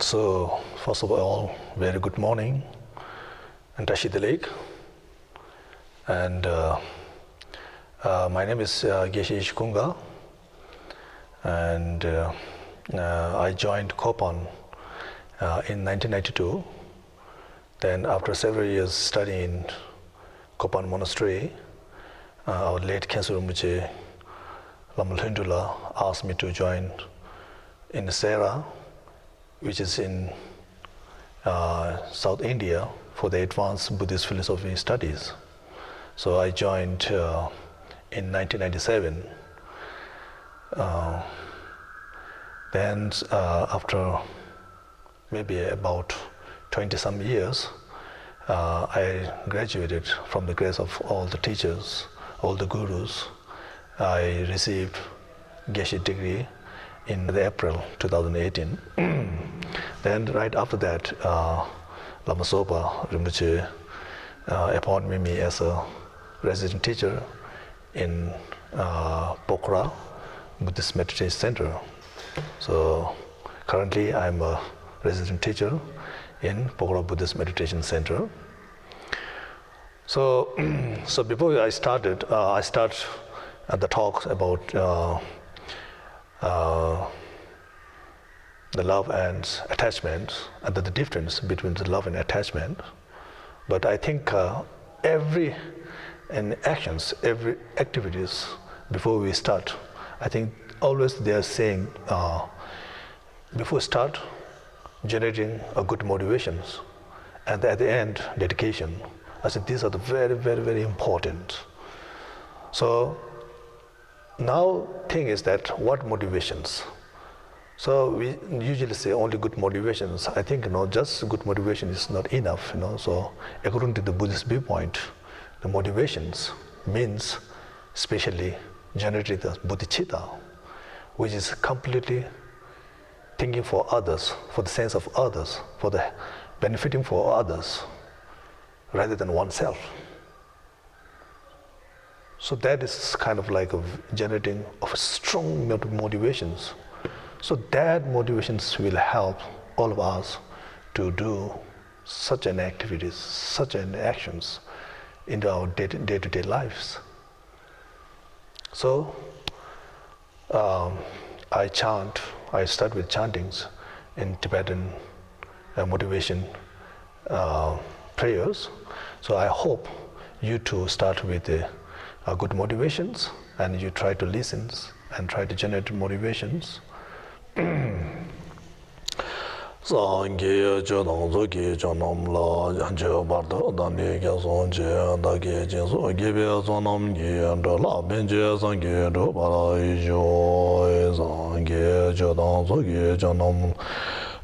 So, first of all, very good morning, and Tashi Lake. And my name is Geshe Kunga, and I joined Kopan in 1992. Then, after several years studying in Kopan Monastery, our late Khensu Rinpoche Lamalhundula asked me to join in Sera, which is in South India, for the advanced Buddhist philosophy studies. So I joined in 1997. Then after maybe about 20-some years, I graduated from the grace of all the teachers, all the gurus. I received Geshe degree in April 2018. Then right after that, Lama Sopa Rinpoche appointed me as a resident teacher in Pokhara Buddhist Meditation Center. So currently I'm a resident teacher in Pokhara Buddhist Meditation Center. So before I start the talks about the love and attachment, and the difference between the love and attachment. But I think every activities before we start, I think always they are saying before start, generating a good motivations, and at the end, dedication. I said these are the very, very, very important. So now thing is that what motivations? So we usually say only good motivations. I think just good motivation is not enough. So according to the Buddhist viewpoint, the motivations means especially generating the bodhicitta, which is completely thinking for others, for the sense of others, for the benefiting for others, rather than oneself. So that is kind of like a generating of strong motivations. So that motivations will help all of us to do such an activities, such an actions into our day-to-day lives. So I start with chantings in Tibetan motivation prayers. So I hope you too start with good motivations, and you try to listen and try to generate motivations. Sangye jodong zogi jonam la janjo bardo dani gyason je dagi jinso gebe zonam gi ando la benje sangye do bara ijo sangye jodong zogi jonam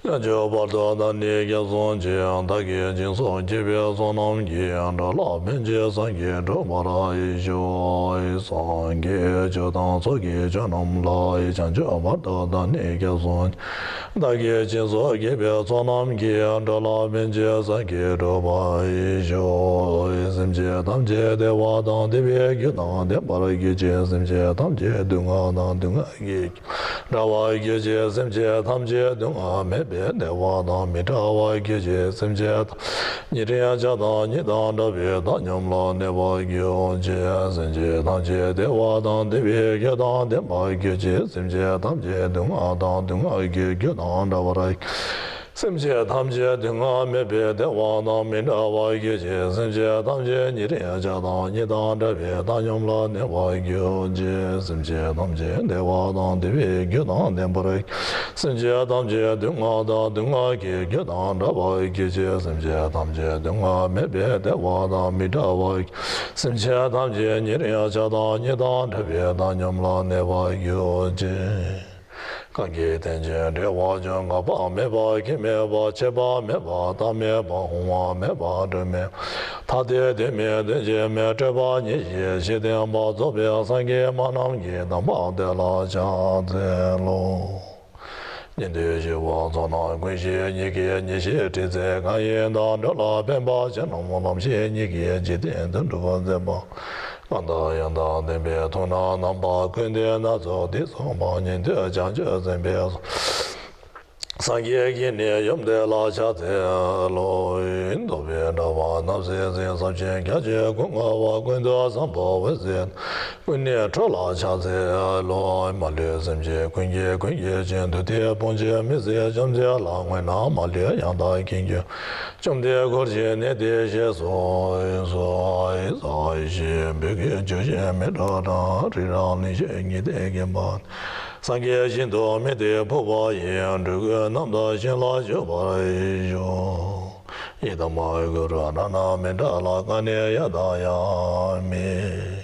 janjo bardo dani gyason je dagi jinso gebe zonam gi ando la benje sangye do bara ijo sangye jodong zogi jonam la janjo bardo dani gyason dagi jinso gebe zonam gi ando la benje sangye do ba ijo simje tamje de wa dang de be gyu dang de bara gi je simje tamje dunga dang dunga gi da wa gi je simje tamje dunga me be de wa dang me da wa gi je simje ni re ya ja da ni da da be da nyam la ne wa gi on je simje tamje de wa dang de be gyu dang de ba gi je simje tamje dunga dang dunga gi gyu dang da wa ra simje tamje dunga me be de wa na me da wa gi je simje tamje ni re ya ja da ni da da be da nyam la ne wa gi on je simje tamje de wa da de be gyu dang de ba ra simje tamje dunga da dunga gi gyu dang da ba gi je simje tamje dunga me be de wa da me da wa simje tamje ni re ya ja da ni da da be da nyam la ne wa gi on je Kange tenje de wa jang ga ba me ba ke me ba che ba me ba ta me ba hong wa me ba de me ta de me de je me che ba ni ye she de ba zo be san ge ma nam ge da ba de la ja de lo Nian de je wa zo na gui xie ni ge ni xie de ze ga ye da de la ben ba xian long mo lam xie ni ge ji de de de ze ba Anda yanda dembe tona namba kunde na zo di so ma nian de jiang jie zen be Sangye gine yomde la cha te lo indo be da wa na se se sa chen kya che kunga wa kun da sam pa we se kun ne cho la cha te lo ma le sem che kun ye chen tu te pon che mi se jam je la ngwe na ma le yang da kin je chom de go che ne de she so she be ge je she me da ri ra ni she ni de ge ba Sangye shin to me de po ba yin zhe ge nam da xin la xiu ba yi xiu yi da ma yi ge ra na na me da la ga ne ya da ya mi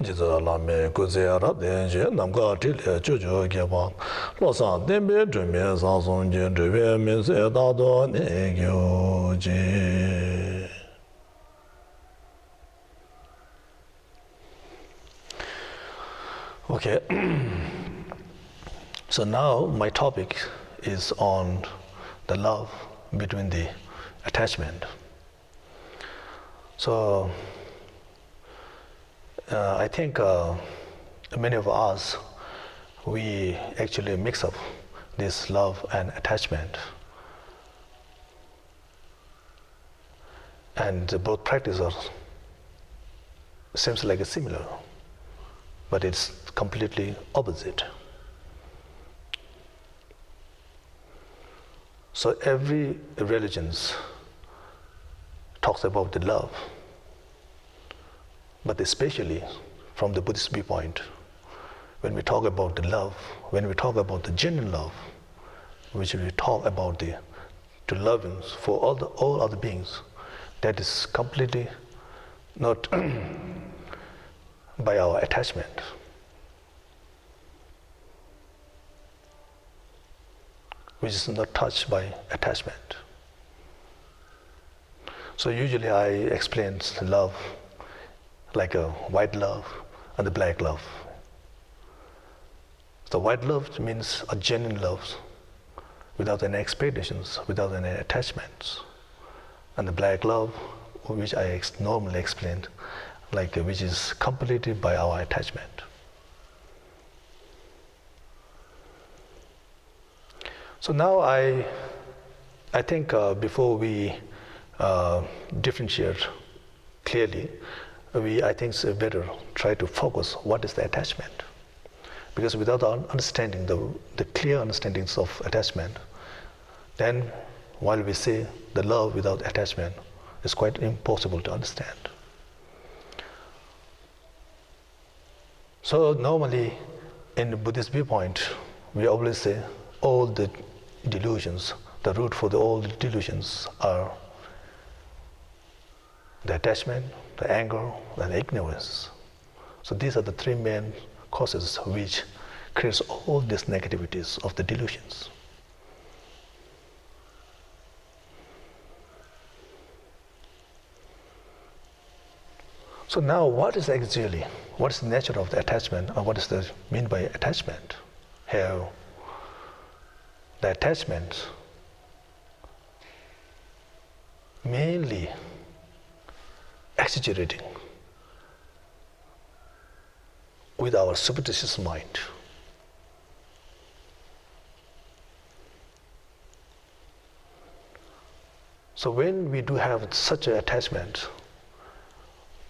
ji zi la me gu zi ra den xie nam ga zhi le ju ju ge ba lo san den be zhen me sa song jin zhi we me se da do ne gyu ji. Okay. So now my topic is on the love between the attachment. So I think many of us, we actually mix up this love and attachment. And both practices seems like similar, but it's completely opposite. So every religion talks about the love, but especially from the Buddhist viewpoint, when we talk about the love, when we talk about the genuine love, which we talk about the loving for all other beings, that is completely not by our attachment. Which is not touched by attachment. So usually I explain love like a white love and the black love. The white love means a genuine love without any expectations, without any attachments. And the black love, which I normally explain, like which is completed by our attachment. So now I think before we differentiate clearly, I think it's better try to focus what is the attachment. Because without understanding the clear understandings of attachment, then while we say the love without attachment, it's quite impossible to understand. So normally in the Buddhist viewpoint, we always say all the delusions, the root for all the delusions are the attachment, the anger, and the ignorance. So these are the three main causes which creates all these negativities of the delusions. So now what is actually, what is the nature of the attachment, or what is the mean by attachment? Here, the attachment mainly exaggerating with our superstitious mind. So when we do have such an attachment,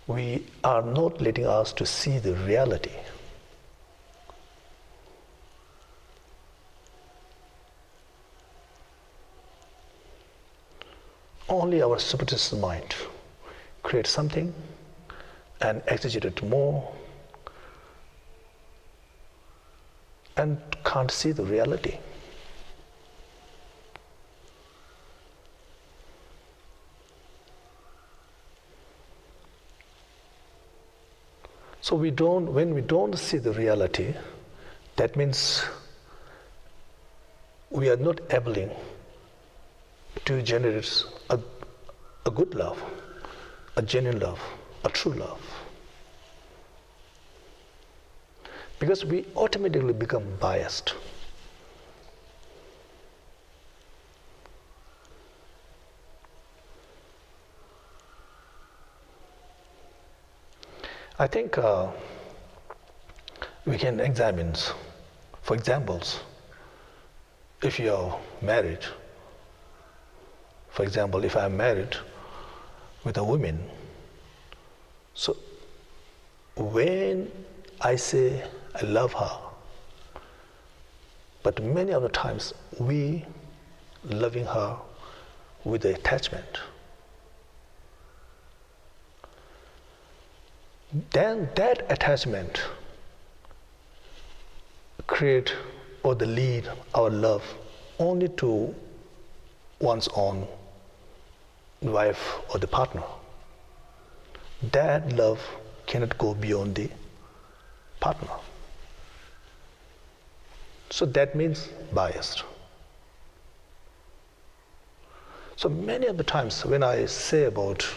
we are not letting us to see the reality. Only our superstitious mind creates something and exaggerate it more and can't see the reality. So when we don't see the reality, that means we are not able to generate a good love, a genuine love, a true love. Because we automatically become biased. I think we can examine, for examples, if you're married, for example, if I'm married with a woman, so when I say I love her, but many of the times we loving her with the attachment, then that attachment create or the lead our love only to one's own wife or the partner. That love cannot go beyond the partner. So that means biased. So many of the times when I say about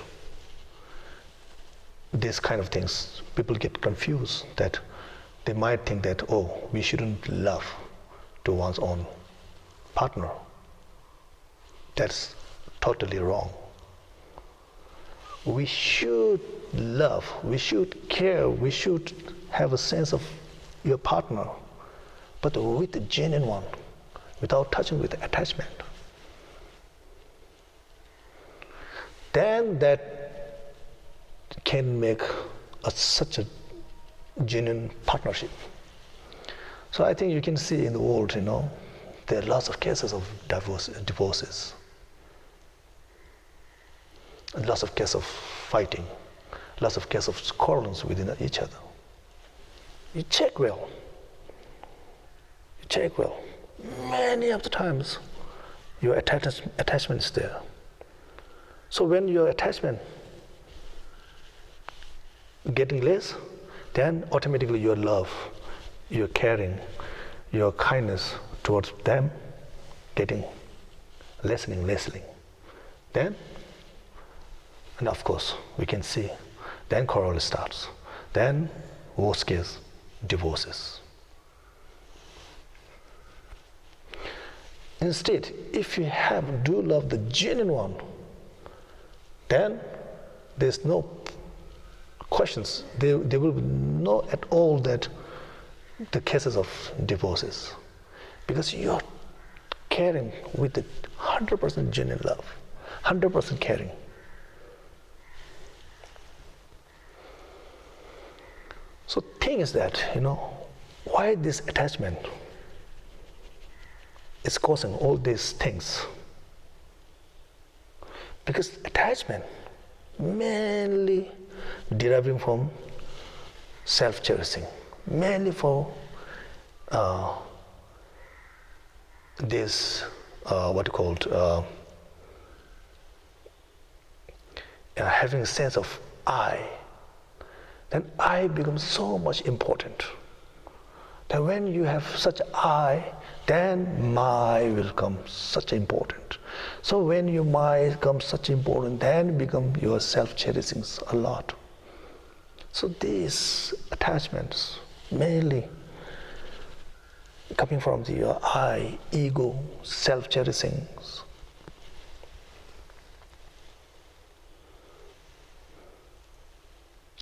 these kind of things, people get confused that they might think that, oh, we shouldn't love to one's own partner. That's totally wrong. We should love, we should care, we should have a sense of your partner, but with the genuine one, without touching with attachment. Then that can make such a genuine partnership. So I think you can see in the world, there are lots of cases of divorces, lots of cases of fighting, lots of cases of quarrels within each other. You check well. Many of the times, your attachment is there. So when your attachment getting less, then automatically your love, your caring, your kindness towards them getting lessening. Then, and of course, we can see, then quarrel starts. Then, worst case, divorces. Instead, if you do love the genuine one, then there's no questions. There will be no at all that the cases of divorces, because you're caring with the 100% genuine love, 100% caring. So thing is that, why this attachment is causing all these things? Because attachment mainly deriving from self-cherishing, mainly for this having a sense of I. Then I becomes so much important. Then when you have such I, then my will come such important. So when your my becomes such important, then become your self-cherishing a lot. So these attachments mainly coming from your I, ego, self-cherishing.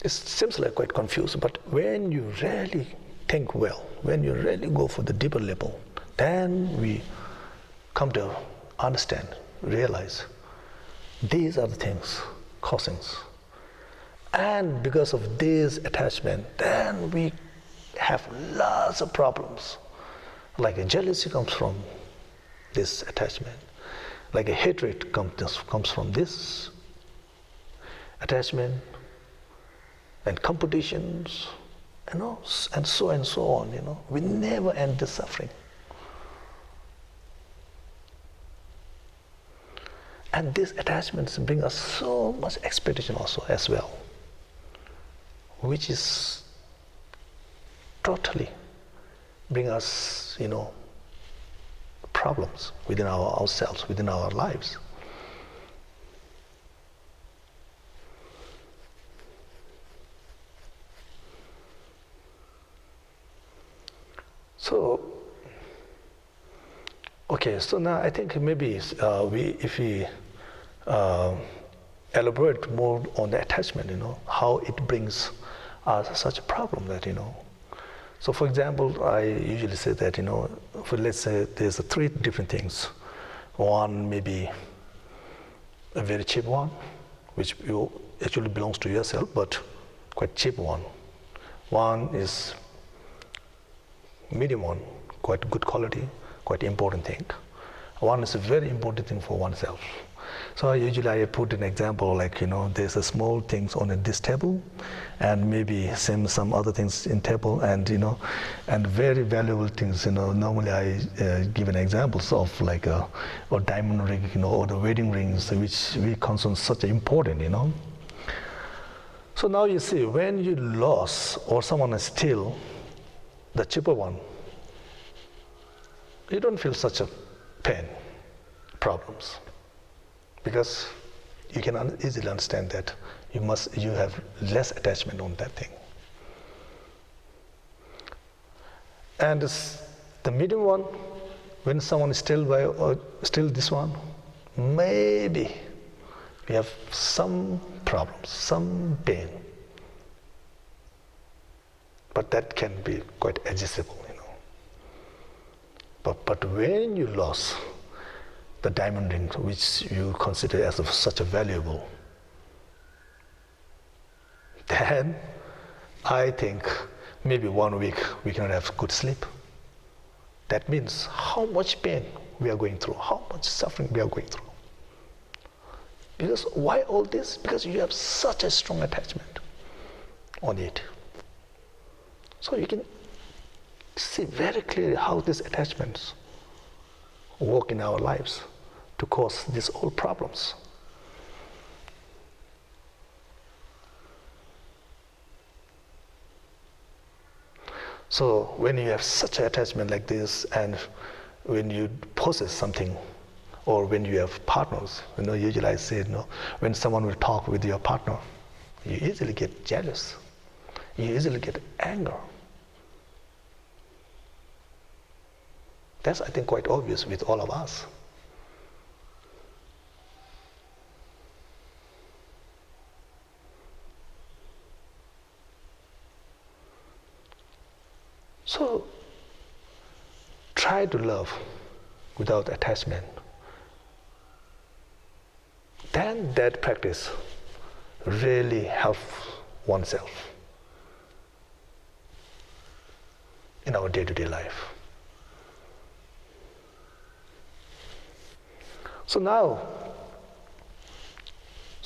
It seems like quite confusing, but when you really think well, when you really go for the deeper level, then we come to understand, realize these are the things causing. And because of this attachment, then we have lots of problems. Like a jealousy comes from this attachment. Like a hatred comes from this attachment. And competitions, and so on, We never end the suffering. And these attachments bring us so much expectation also as well, which is totally bring us, problems within ourselves, within our lives. So now I think maybe if we elaborate more on the attachment, how it brings us such a problem that, So for example, I usually say that, let's say there's three different things. One maybe a very cheap one, which actually belongs to yourself, but quite cheap one. One is medium one, quite good quality, quite important thing. One is a very important thing for oneself. So usually I put an example like, there's a small things on this table, and maybe some other things in table, and and very valuable things. Normally I give an examples of like a diamond ring, or the wedding rings, which we consider such important. So now you see, when you lose or someone steal the cheaper one, you don't feel such a pain, problems. Because you can easily understand that you have less attachment on that thing. And the medium one, when someone steals this one, maybe we have some problems, some pain. But that can be quite adjustable, But when you lose the diamond ring, which you consider as such a valuable, then I think maybe 1 week we cannot have good sleep. That means how much pain we are going through, how much suffering we are going through. Because why all this? Because you have such a strong attachment on it. So you can see very clearly how these attachments work in our lives to cause these all problems. So when you have such an attachment like this, and when you possess something, or when you have partners, usually I say, when someone will talk with your partner, you easily get jealous, you easily get anger. That's, I think, quite obvious with all of us. So, try to love without attachment. Then that practice really helps oneself in our day-to-day life. So now,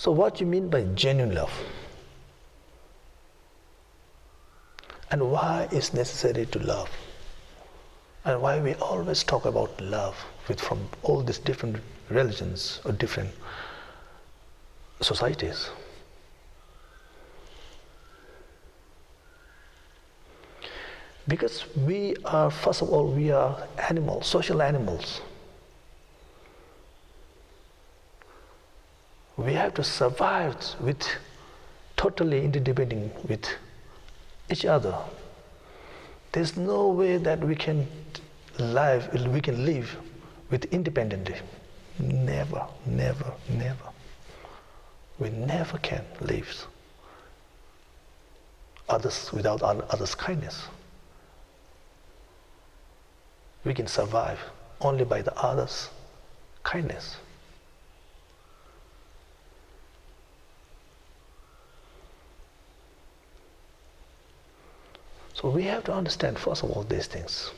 what you mean by genuine love? And why it's necessary to love? And why we always talk about love from all these different religions or different societies? Because first of all, we are animals, social animals. We have to survive with totally interdepending with each other. There's no way that we can live with independently. Never, never, never. We never can live without others' kindness. We can survive only by the others' kindness. So we have to understand, first of all, these things.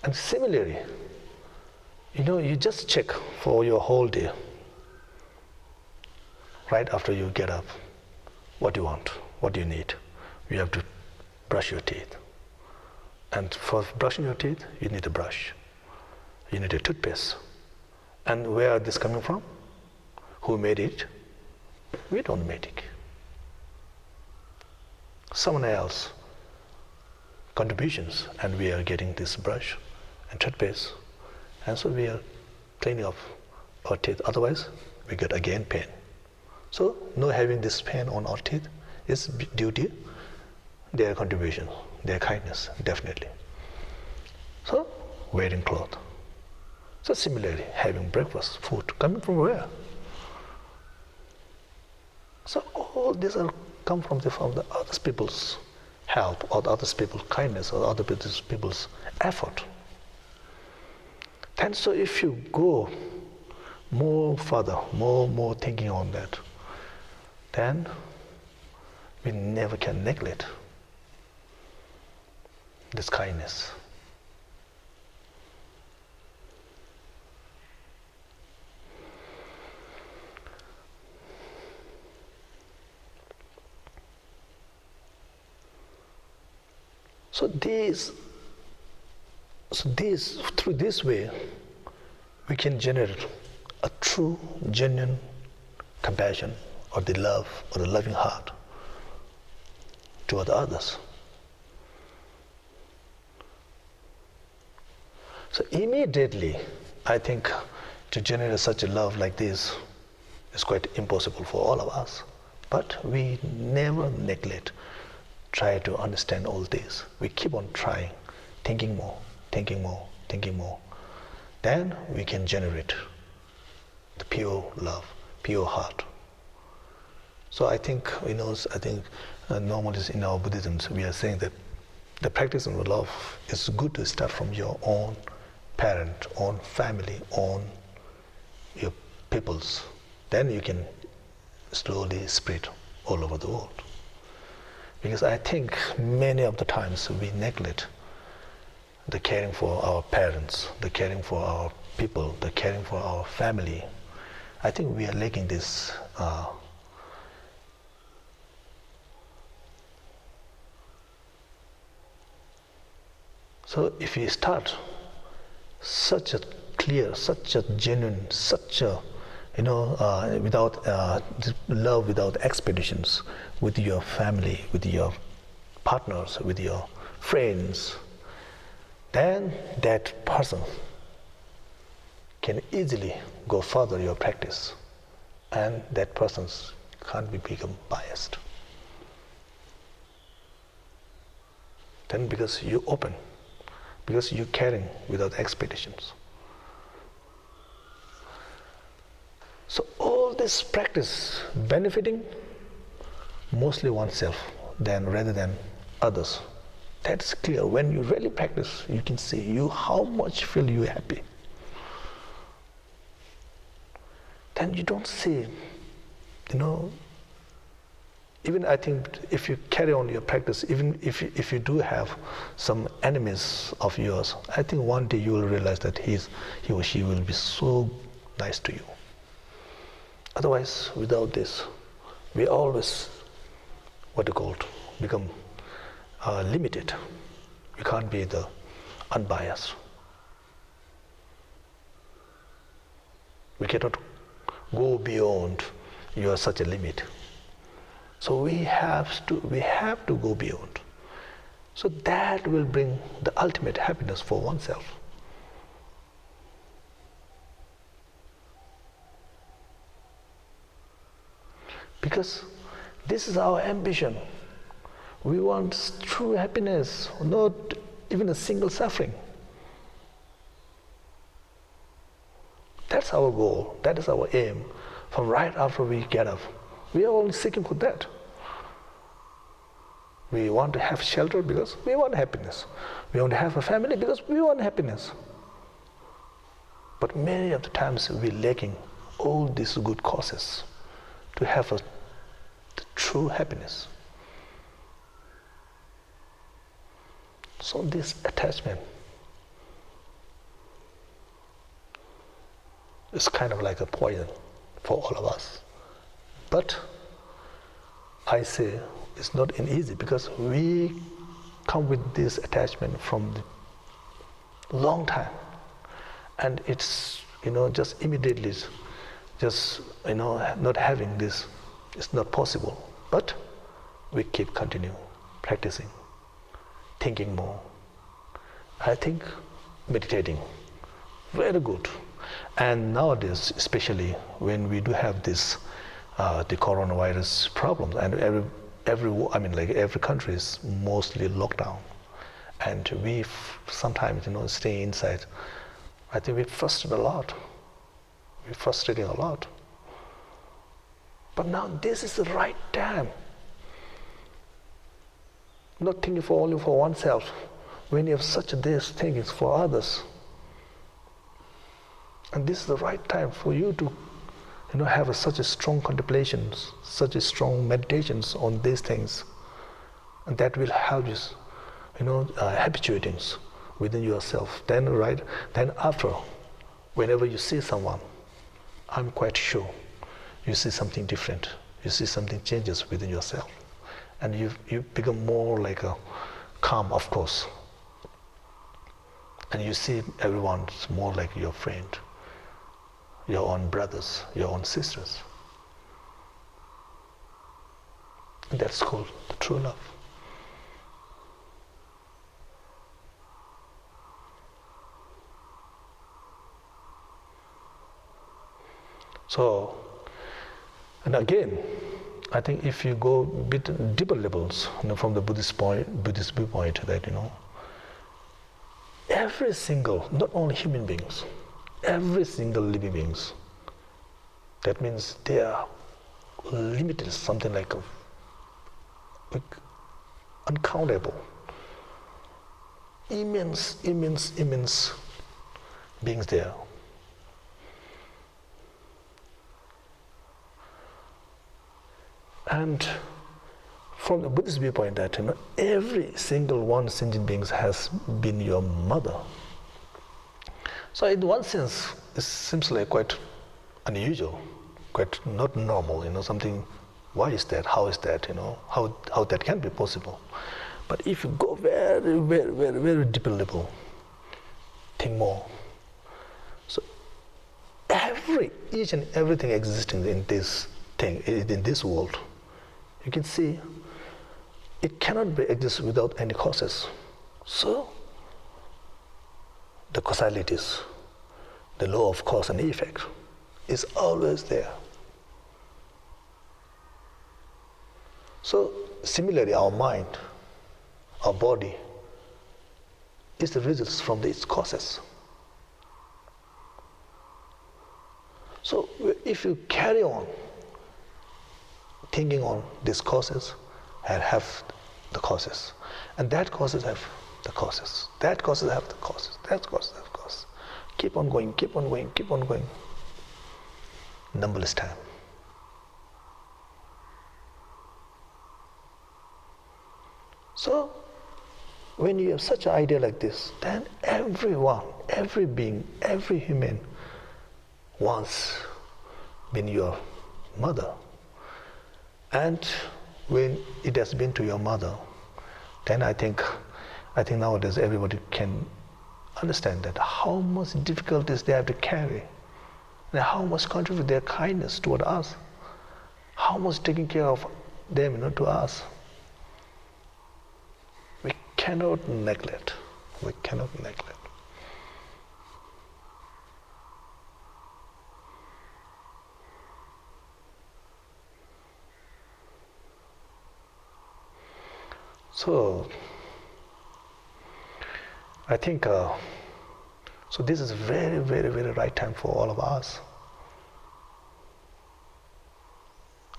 And similarly, you just check for your whole day, right after you get up, what you want, what you need. You have to brush your teeth. And for brushing your teeth, you need a brush. You need a toothpaste. And where is this coming from? Who made it? We don't make it. Someone else contributions, and we are getting this brush and toothpaste, and so we are cleaning up our teeth. Otherwise, we get again pain. So, no having this pain on our teeth is due to their contribution, their kindness, definitely. So, wearing clothes. So similarly, having breakfast, food, coming from where? So all these are come from the other people's help or the other people's kindness or other people's effort. And so if you go more further, more thinking on that, then we never can neglect this kindness. So through this way, we can generate a true, genuine compassion or the love or the loving heart toward others. So immediately, I think to generate such a love like this is quite impossible for all of us. But we never neglect, try to understand all this. We keep on trying, thinking more, thinking more, thinking more. Then we can generate the pure love, pure heart. So I think, normally in our Buddhism, we are saying that the practice of love is good to start from your own parent, own family, own your peoples. Then you can slowly spread all over the world. Because I think many of the times we neglect the caring for our parents, the caring for our people, the caring for our family. I think we are lacking this so if we start such a clear, such a genuine, such a without love, without expectations, with your family, with your partners, with your friends, then that person can easily go further your practice, and that person can't become biased. Then because you open, because you're caring without expectations. So all this practice benefiting mostly oneself rather than others. That's clear. When you really practice, you can see how much feel you happy. Then you don't see, even I think if you carry on your practice, even if you do have some enemies of yours, I think one day you will realize that he or she will be so nice to you. Otherwise, without this, we always, become limited. We can't be the unbiased. We cannot go beyond such a limit. So we have to go beyond. So that will bring the ultimate happiness for oneself. Because this is our ambition. We want true happiness, not even a single suffering. That's our goal, that is our aim. From right after we get up, we are only seeking for that. We want to have shelter because we want happiness. We want to have a family because we want happiness. But many of the times we're lacking all these good causes to have the true happiness. So this attachment is kind of like a poison for all of us. But I say it's not easy because we come with this attachment from the long time, and it's just immediately not having this is not possible. But we keep continue practicing, thinking more. I think meditating, very good. And nowadays, especially when we do have this the coronavirus problems, and every country is mostly locked down, and we sometimes stay inside. I think we're frustrated a lot. We're frustrating a lot. But now this is the right time. Not thinking for only for oneself. When you have such this thing, it's for others. And this is the right time for you to have such a strong contemplations, such a strong meditations on these things. And that will help you, habituating within yourself. Then after, whenever you see someone, I'm quite sure you see something different. You see something changes within yourself. And you become more like a calm, of course. And you see everyone more like your friend, your own brothers, your own sisters. And that's called the true love. So, and again, I think if you go a bit deeper levels, from the Buddhist viewpoint, that every single, not only human beings, every single living beings, that means they are limited, something like uncountable, immense beings there. And from the Buddhist viewpoint, that every single one sentient being has been your mother. So in one sense, it seems like quite unusual, quite not normal. Something. Why is that? How is that? How that can be possible? But if you go very, very, very, very deep level, think more. So each and everything existing in this thing, in this world, you can see it cannot exist without any causes. So the causalities, the law of cause and effect, is always there. So similarly, our mind, our body, is the results from its causes. So if you carry on thinking on these causes, and have the causes, and that causes have the causes, that causes have the causes, that causes have causes. Keep on going, keep on going, keep on going. Numberless time. So, when you have such an idea like this, then everyone, every being, every human once been your mother. And when it has been to your mother, then I think nowadays everybody can understand that how much difficulties they have to carry, and how much contribute their kindness toward us, how much taking care of them, to us. We cannot neglect. We cannot neglect. So, I think, so this is very, very, very right time for all of us.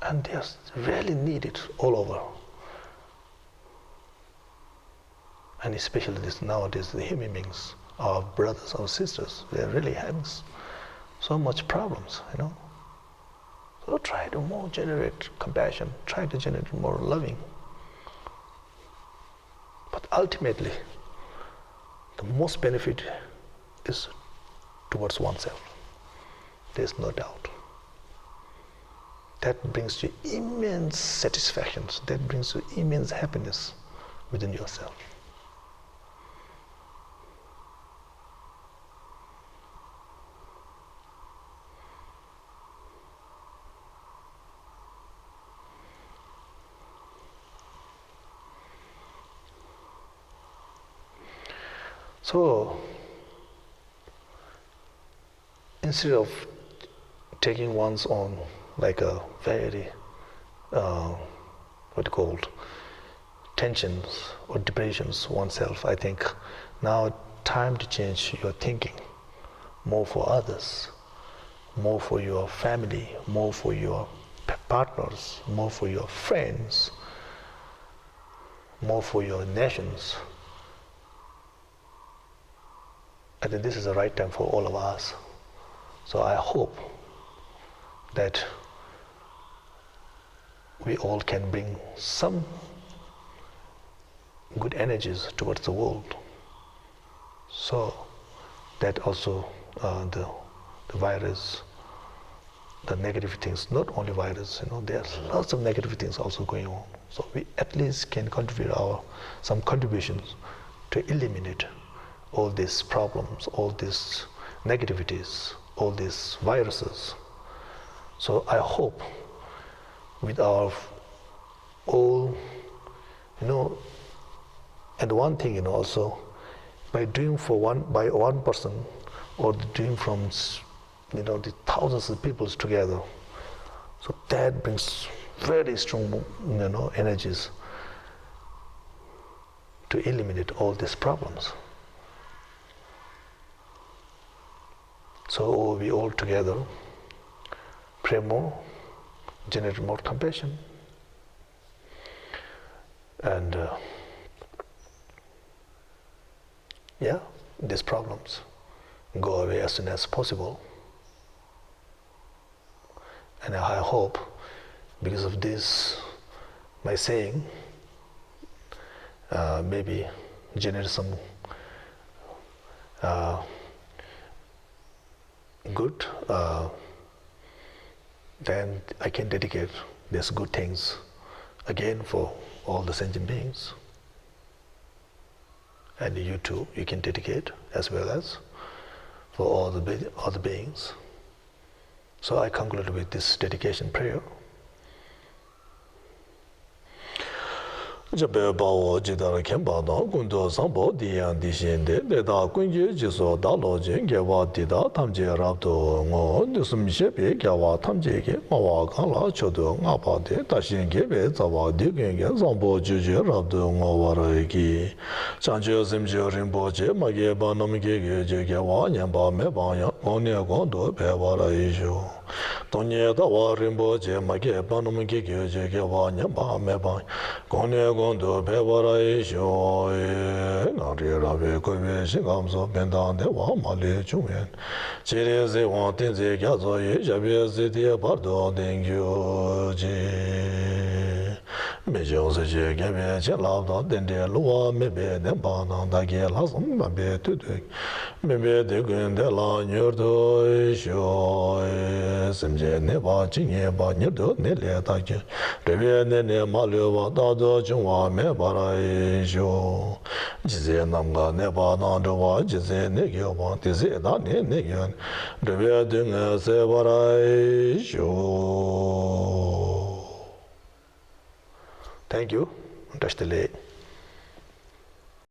And they are really needed all over. And especially nowadays, the human beings, our brothers, our sisters, they are really having so much problems, So try to more generate compassion, try to generate more loving. But ultimately, the most benefit is towards oneself. There's no doubt. That brings you immense satisfactions. That brings you immense happiness within yourself. So, instead of taking one's own like a very, tensions or depressions oneself, I think now time to change your thinking, more for others, more for your family, more for your partners, more for your friends, more for your nations. I think this is the right time for all of us. So I hope that we all can bring some good energies towards the world, so that also the virus, the negative things, not only virus, there's lots of negative things also going on. So we at least can contribute some contributions to eliminate all these problems, all these negativities, all these viruses. So I hope with our all, and one thing, also by doing by one person, or doing from the thousands of people together, so that brings very strong energies to eliminate all these problems. So we all together pray more, generate more compassion, and these problems go away as soon as possible. And I hope, because of this, my saying, maybe generate some good, then I can dedicate these good things again for all the sentient beings. And you too, you can dedicate as well as for all the other beings. So I conclude with this dedication prayer. Jabe bawo jidara kemba da gundo sambo diyan dishinde deda kunje jiso da loje gewa dida tamje rabdo ngo dusum shepe gewa tamje ge mawa kala chodo ngapa de tashin gebe zawa digenge sambo juje rabdo ngo waragi chanjo simjo rimbo je mage ba namge ge je gewa nyamba me ba ya ngone gondo be wara isho donye da wa rimbo je mage ba namge ge je gewa nyamba me ba ngone gondo bewara isho nari rabe kobe shingamso bendande wa male chungen chire ze wan tenze gyazo ye jabe ze de bardo dengyo je mejo se je gebe che labda dende luwa mebe demba na da ge lazum mabe tudu mebe de gende la nyordo isho semje ne ba jinye ba nyordo ne le da ge rebe ne ne malyo wa da do jungwa me bara isho jize namga ne ba na do wa jize ne gyo ba tize da ne gyo rebe de ne se bara isho. Thank you. Touch the leg.